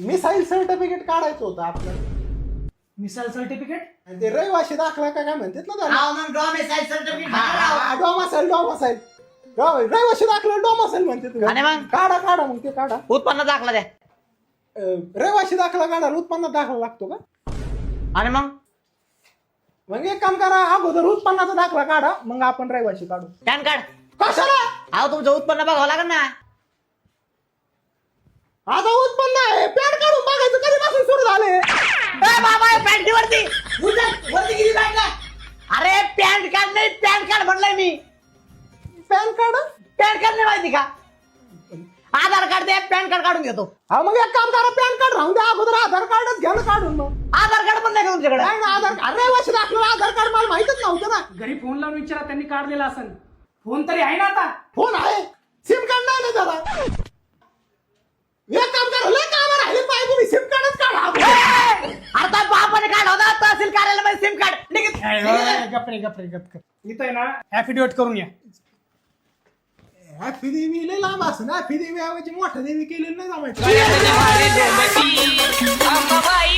Missile certificate काढायचं होतं आपल्याला. Missile certificate. आणि ते रहिवाशी दाखला काय म्हणतात ना त्याला. हा मग डॉमिसाईल सर्टिफिकेट डोमासाईल रहिवाशी दाखला डोमासाईल म्हणतात. आणि मग? काढा मग ते काढा. उत्पन्न दाखला द्या. रहिवाशी दाखला काढायला उत्पन्नात दाखला लागतो का? आणि मग एक काम करा, अगोदर उत्पन्नाचा दाखला काढा, मग आपण रहिवाशी काढू. Pan card. कशाला? अहो तुमचं उत्पन्न बघावं लागेल ना. आता उत्पन्न आहे, पॅन काढून बघायचं कधीपासून सुरू झाले. बाबा पॅन्ट वरती. वरती किती लागला? अरे पॅन कार्ड नाही, पॅन कार्ड म्हणलंय मी. पॅन कार्ड पॅन कार्ड नाही माहिती का? आधार कार्ड द्या, पॅन कार्ड काढून घेतो. हा मग एक काम करा, पॅन कार्ड राहून द्या, अगोदर आधार कार्डच घ्या ना काढून. मग आधार कार्ड पण नाही का तुमच्याकडे? नाही ना आधार कार्ड, रहिवाशी दाखला आधार कार्ड मला माहितच नव्हतं ना. घरी फोन लावून विचारा, त्यांनी काढलेला असेल. फोन तरी आहे ना आता? फोन आहे, सिम कार्ड नाही ना त्याला. एक काम करा, लय काम राहिले पाहिजे, तुम्ही सिम कार्डच काढा. आता बापाने काढा होता तहसील कार्यालयामध्ये सिम कार्ड. गप्रे. इथं आहे ना ऍफिडेविट करून या. हॅपी देवी लय लांब असं. हॅपी देवी ऐवजी मोठ्या देवी केलेलं नाही जमायचं. अंबाबाई